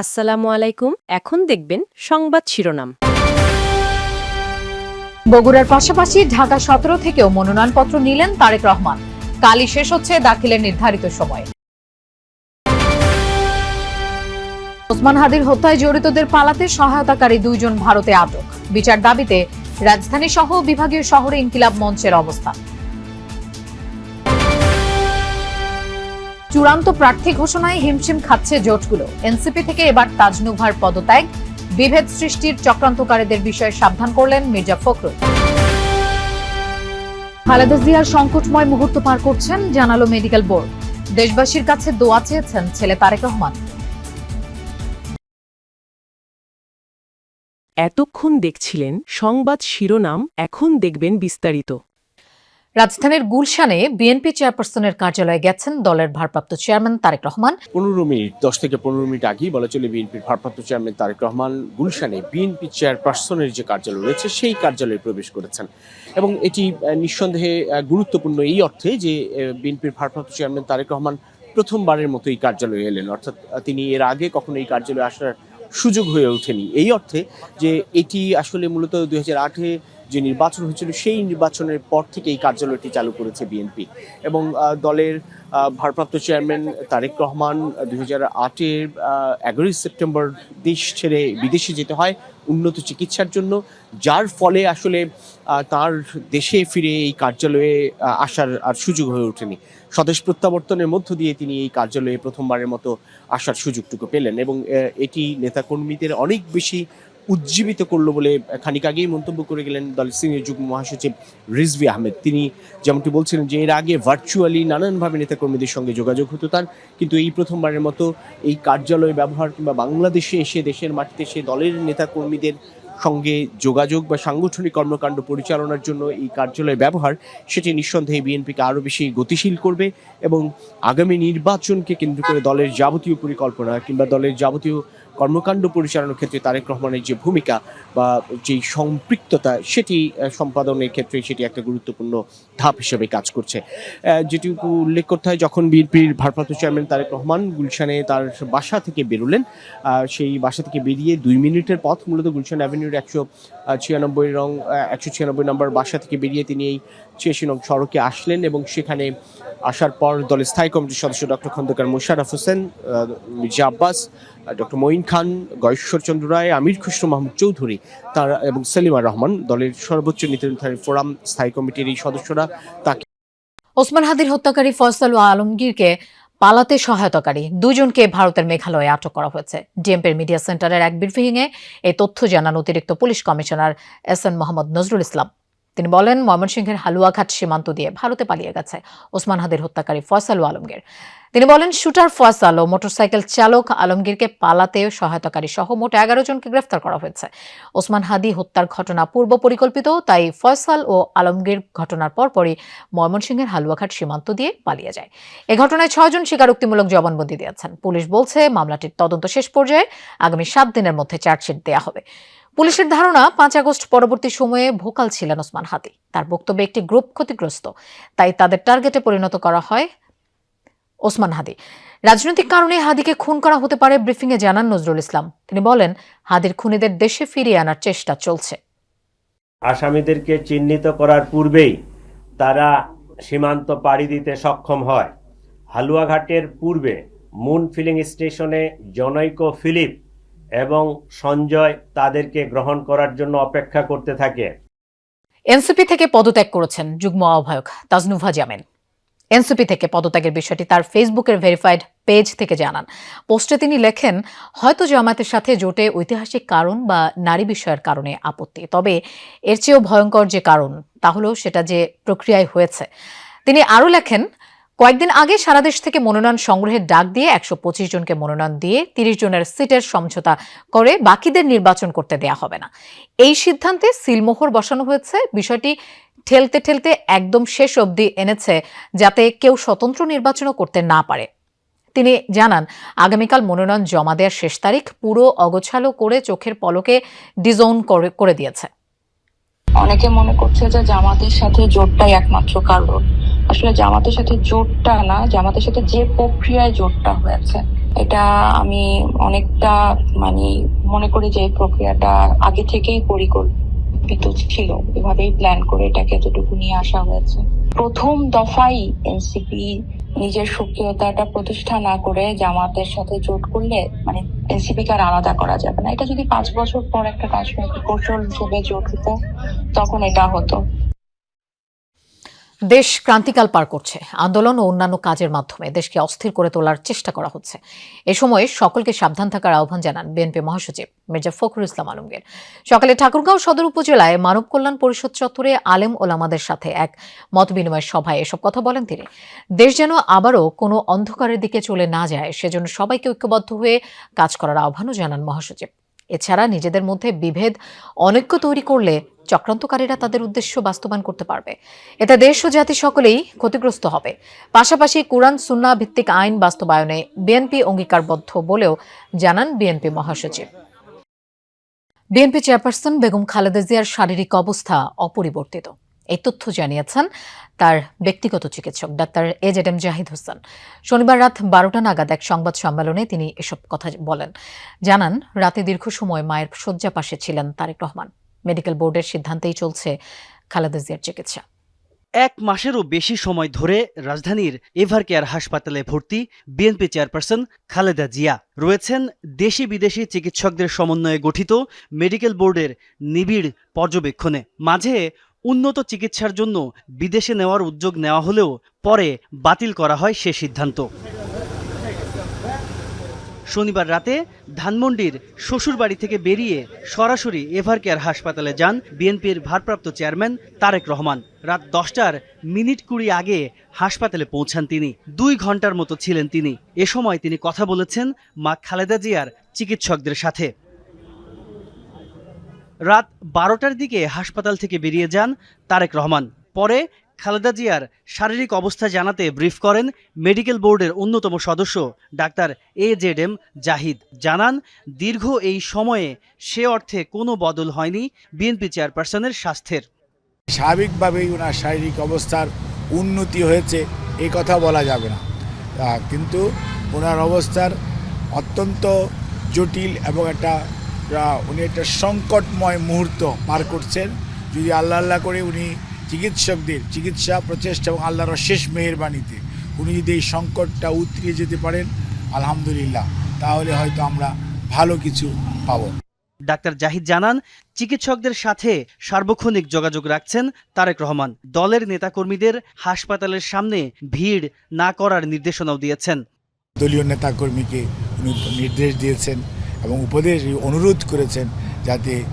আসসালামু আলাইকুম। এখন দেখবেন সংবাদ শিরোনাম। বগুড়ার পাশাপাশি ঢাকা 17 থেকেও মনোনয়নপত্র নিলেন তারেক রহমান। কালই শেষ হচ্ছে দাখিলের নির্ধারিত সময়। ওসমান হাদির হত্যায় জড়িতদের পালাতে সহায়তাকারী 2 জন ভারতে আটক। বিচার দাবিতে রাজধানী সহ বিভাগীয় শহরে ইনকিলাব মঞ্চের অবস্থান। চূড়ান্ত প্রার্থী ঘোষণায় হিমশিম খাচ্ছে জোটগুলো। এনসিপি থেকে এবার তাজনুভার পদত্যাগ, বিভেদ সৃষ্টির চক্রান্তকারীদের বিষয়ে সাবধান করলেন মির্জা ফখরুল। খালেদা জিয়ার সংকটময় মুহূর্ত পার করছেন জানালো মেডিকেল বোর্ড। দেশবাসীর কাছে দোয়া চেয়েছেন ছেলে তারেক রহমান। এতক্ষণ দেখছিলেন সংবাদ শিরোনাম, এখন দেখবেন বিস্তারিত। রাজধানীর গুলশানে বিএনপি চেয়ারপারসনের কার্যালয়ে গেছেন দলের ভারপ্রাপ্ত চেয়ারম্যান তারেক রহমান। 10 থেকে 15 মিনিট আগেই বলা চলে বিএনপির ভারপ্রাপ্ত চেয়ারম্যান তারেক রহমান গুলশানে বিএনপি চেয়ারপারসনের যে কার্যালয় রয়েছে সেই কার্যালয়ে প্রবেশ করেছেন এবং এটি নিঃসন্দেহে গুরুত্বপূর্ণ এই অর্থে যে বিএনপির ভারপ্রাপ্ত চেয়ারম্যান তারেক রহমান প্রথমবারের মতো এই কার্যালয়ে এলেন, অর্থাৎ তিনি এর আগে কখনো এই কার্যালয়ে আসার সুযোগ হয়ে ওঠেনি। এই অর্থে যে এটি আসলে মূলত 2008-এ যে নির্বাচন হয়েছিল সেই নির্বাচনের পর থেকে এই কার্যালয়টি চালু করেছে বিএনপি এবং দলের ভারপ্রাপ্ত চেয়ারম্যান তারেক রহমান 2008-এর 11 সেপ্টেম্বর দেশ ছেড়ে বিদেশে যেতে হয় উন্নত চিকিৎসার জন্য, যার ফলে আসলে তার দেশে ফিরে এই কার্যালয়ে আসার আর সুযোগ হয়ে ওঠেনি। স্বদেশ প্রত্যাবর্তনের মধ্য দিয়ে তিনি এই কার্যালয়ে প্রথমবারের মতো আসার সুযোগটুকু পেলেন এবং এটি নেতাকর্মীদের অনেক বেশি উজ্জীবিত করলো বলে খানিক আগেই মন্তব্য করে গেলেন দলের সিনিয়র যুগ্ম মহাসচিব রিজভী আহমেদ। তিনি যেমনটি বলছিলেন যে এর আগে ভার্চুয়ালি নানানভাবে নেতাকর্মীদের সঙ্গে যোগাযোগ হতো তার, কিন্তু এই প্রথমবারের মতো এই কার্যালয় ব্যবহার কিংবা বাংলাদেশে এসে দেশের মাটিতে এসে দলের নেতাকর্মীদের সঙ্গে যোগাযোগ বা সাংগঠনিক কর্মকাণ্ড পরিচালনার জন্য এই কার্যালয় ব্যবহার, সেটি নিঃসন্দেহে বিএনপিকে আরও বেশি গতিশীল করবে এবং আগামী নির্বাচনকে কেন্দ্র করে দলের যাবতীয় পরিকল্পনা কিংবা দলের যাবতীয় কর্মকাণ্ড পরিচালনার ক্ষেত্রে তারেক রহমানের যে ভূমিকা বা যেই সম্পৃক্ততা সেটি সম্পাদনের ক্ষেত্রে সেটি একটা গুরুত্বপূর্ণ ধাপ হিসেবে কাজ করছে। যেটুকু উল্লেখ করতে হয়, যখন বিএনপির ভারপ্রাপ্ত চেয়ারম্যান তারেক রহমান গুলশানে তার বাসা থেকে বেরোলেন, সেই বাসা থেকে বেরিয়ে 2 মিনিটের পথ, মূলত গুলশান অ্যাভিনিউর 196 নম্বর বাসা থেকে বেরিয়ে তিনি এই 86 নং সড়কে আসলেন এবং সেখানে আসার পর দলের স্থায়ী কমিটির সদস্য ডক্টর খন্দকার মোশাররফ হোসেন, মির্জা আব্বাস, ডক্টর মঈন খান, গয়েশ্বরচন্দ্র রায়, আমির খুসরো মাহমুদ চৌধুরী তার এবং সেলিমা রহমান, দলের সর্বোচ্চ নীতি নির্ধারণী ফোরাম স্থায়ী কমিটির এই সদস্যরা তাকে ওসমান হাদির হত্যাকারী ফয়সাল ও আলমগীরকে পালাতে সহায়তাকারী 2 জনকে ভারতের মেঘালয়ে আটক করা হয়েছে। ডিএমপির মিডিয়া সেন্টারের এক ব্রিফিংয়ে এই তথ্য জানান অতিরিক্ত police commissioner SN Mohammad Nazrul Islam. তিনি বলেন, ময়মনসিংহের হালুয়াঘাট সীমান্ত দিয়ে ভারতে পালিয়ে গেছে ওসমান হাদির হত্যাকারী ফয়সাল ও আলমগীর। তিনি বলেন, শুটার ফয়সাল ও মোটরসাইকেল চালক আলমগীরকে পালাতে সহায়তাকারী সহ মোট 11 জনকে গ্রেফতার করা হয়েছে। ওসমান হাদি হত্যার ঘটনা পূর্ব পরিকল্পিত, তাই ফয়সাল ও আলমগীর ঘটনার পরপরই ময়মনসিংহের হালুয়াঘাট সীমান্ত দিয়ে পালিয়ে যায়। এ ঘটনায় 6 জন স্বীকারোক্তিমূলক জবানবন্দি দিয়েছেন। পুলিশ বলছে, মামলাটির তদন্ত শেষ পর্যায়ে আগামী 7 দিনের মধ্যে চার্জশিট দেওয়া হবে। পুলিশের ধারণা, 5 আগস্ট পরবর্তী সময়ে ভোকাল ছিলেন ওসমান হাদি। তার বক্তব্যে একটি গ্রুপ ক্ষতিগ্রস্ত, তাই তাদের টার্গেটে পরিণত করা হয় ওসমান হাদি। রাজনৈতিক কারণে হাদিকে খুন করা হতে পারে, ব্রিফিংয়ে জানান নজরুল ইসলাম। তিনি বলেন, হাদির খুনিদের দেশে ফিরিয়ে আনার চেষ্টা চলছে। আসামিদেরকে চিহ্নিত করার পূর্বেই তারা সীমান্ত পাড়ি দিতে সক্ষম হয়। হালুয়াঘাটের পূর্বে মুন ফিলিং স্টেশনে জনৈক ফিলিপ এবং সঞ্জয় তাদেরকে গ্রহণ করার জন্য অপেক্ষা করতে থাকে। এনসিপি থেকে পদত্যাগ করেছেন যুগ্ম আহ্বায়ক তাজনুভা জামিন। এনসিপি থেকে পদত্যাগের বিষয়টি তার ফেসবুকের ভেরিফাইড পেজ থেকে জানান। পোস্টে তিনি লেখেন, হয়তো জামায়াতের সাথে জোটে ঐতিহাসিক কারণ বা নারী বিষয়ের কারণে আপত্তি, তবে এর চেয়েও ভয়ঙ্কর যে কারণ তা হলো সেটা যে প্রক্রিয়ায় হয়েছে। তিনি আরও লেখেন, কয়েকদিন আগে সারা দেশ থেকে মনোনয়ন সংগ্রহের ডাক দিয়ে 125 জনকে মনোনয়ন দিয়ে 30 জনের সিটের সমঝোতা করে বাকিদের নির্বাচন করতে দেয়া হবে না। এই সিদ্ধান্তে সিলমোহর বসানো হয়েছে। বিষয়টি ঠেলতে ঠেলতে একদম শেষ অবধি এনেছে যাতে কেউ স্বতন্ত্র নির্বাচনও করতে না পারে। তিনি জানান, আগামীকাল মনোনয়ন জমা দেওয়ার শেষ তারিখ পুরো অগোছালো করে চোখের পলকে ডিজোন করে দিয়েছে। অনেকে মনে করছে যে জামাতের সাথে জোটটাই একমাত্র কারণ। আসলে জামাতের সাথে জোটটা না, জামাতের সাথে যে প্রক্রিয়ায় জোটটা হয়েছে এটা আমি অনেকটা মনে করি যে এই প্রক্রিয়াটা আগে থেকেই পরিকল্পিত ছিল, এভাবেই প্ল্যান করে এটাকে এতটুকু নিয়ে আসা হয়েছে। প্রথম দফাই এনসিপি নিজের সক্রিয়তাটা প্রতিষ্ঠা না করে জামাতের সাথে জোট করলে এনসিপি কে আর আলাদা করা যাবে না। এটা যদি 5 বছর পর একটা রাজনৈতিক কৌশল হিসেবে জোট হতো তখন এটা হতো। দেশ ক্রান্তিকাল পার করছে। আন্দোলন ও অন্যান্য কাজের মাধ্যমে দেশকে অস্থির করে তোলার চেষ্টা করা হচ্ছে। এ সময় সকলকে সাবধান থাকার আহ্বান জানান বিএনপি মহাসচিব মির্জা ফখরুল ইসলাম আলমগীর। সকালে ঠাকুরগাঁও সদর উপজেলায় মানব কল্যাণ পরিষদ চত্বরে আলেম ওলামাদের সাথে এক মতবিনিময় সভায় এসব কথা বলেন তিনি। দেশ যেন আবারও কোনো অন্ধকারের দিকে চলে না যায়, সেজন্য সবাইকে ঐক্যবদ্ধ হয়ে কাজ করার আহ্বানও জানান মহাসচিব। এছাড়া নিজেদের মধ্যে বিভেদ অনৈক্য তৈরি করলে চক্রান্তকারীরা তাদের উদ্দেশ্য বাস্তবায়ন করতে পারবে। এতে দেশ ও জাতি সকলেই ক্ষতিগ্রস্ত হবে। পাশাপাশি কুরআন সুন্নাহ ভিত্তিক আইন বাস্তবায়নে বিএনপি অঙ্গীকারবদ্ধ বলেও জানান বিএনপি মহাসচিব। বিএনপি চেয়ারপারসন বেগম খালেদা জিয়ার শারীরিক অবস্থা অপরিবর্তিত। এই তথ্য জানিয়েছেন তার ব্যক্তিগত চিকিৎসক ডাক্তার এজেডএম জাহিদ হোসেন। শনিবার রাত 12টা নাগাদ এক সংবাদ সম্মেলনে তিনি এসব কথা বলেন। জানান, রাতে দীর্ঘ সময় মায়ের শয্যা পাশে ছিলেন তারেক রহমান। মেডিকেল বোর্ডের সিদ্ধান্তেই চলছে খালেদা জিয়ার চিকিৎসা। 1 মাসেরও বেশি সময় ধরে রাজধানীর এভারকেয়ার হাসপাতালে ভর্তি বিএনপি চেয়ারপারসন খালেদা জিয়া রয়েছেন দেশি বিদেশি চিকিৎসকদের সমন্বয়ে গঠিত মেডিকেল বোর্ডের নিবিড় পর্যবেক্ষণে। মাঝে উন্নত চিকিৎসার জন্য বিদেশে নেওয়ার উদ্যোগ নেওয়া হলেও পরে বাতিল করা হয় সে সিদ্ধান্ত। শনিবার রাতে ধানমন্ডির শ্বশুরবাড়ি থেকে বেরিয়ে সরাসরি এভারকেয়ার হাসপাতালে যান বিএনপির ভারপ্রাপ্ত চেয়ারম্যান তারেক রহমান। রাত 10টার মিনিট 20 আগে হাসপাতালে পৌঁছান তিনি। 2 ঘন্টার মতো ছিলেন তিনি। এ সময় তিনি কথা বলেছেন মা খালেদা জিয়ার চিকিৎসকদের সাথে। রাত 12টার দিকে হাসপাতাল থেকে বেরিয়ে যান তারেক রহমান। পরে খালেদা জিয়ার শারীরিক অবস্থা জানাতে ব্রিফ করেন মেডিকেল বোর্ডের অন্যতম সদস্য ডাক্তার এজেডএম জাহিদ। জানান, দীর্ঘ এই সময়ে সে অর্থে কোনো বদল হয়নি বিএনপি চেয়ারপারসনের স্বাস্থ্যের। স্বাভাবিকভাবেই ওনার শারীরিক অবস্থার উন্নতি হয়েছে এই কথা বলা যাবে না, কিন্তু ওনার অবস্থার অত্যন্ত জটিল এবং উনি একটা সংকটময় মুহূর্ত পার করছেন। যদি আল্লাহ করে উনি চিকিৎসকদের চিকিৎসা প্রচেষ্টা এবং আল্লাহর শেষ মেহেরবানিতে উনি যদি এই সংকটটা উতরিয়ে যেতে পারেন আলহামদুলিল্লাহ, তাহলে হয়তো আমরা ভালো কিছু পাব। ডাক্তার জাহিদ জানান, চিকিৎসকদের সাথে সার্বক্ষণিক যোগাযোগ রাখছেন তারেক রহমান। দলের নেতাকর্মীদের হাসপাতালের সামনে ভিড় না করার নির্দেশনাও দিয়েছেন। দলীয় নেতাকর্মীকে উনি নির্দেশ দিয়েছেন এবং অনুরোধ করেছেন যাতে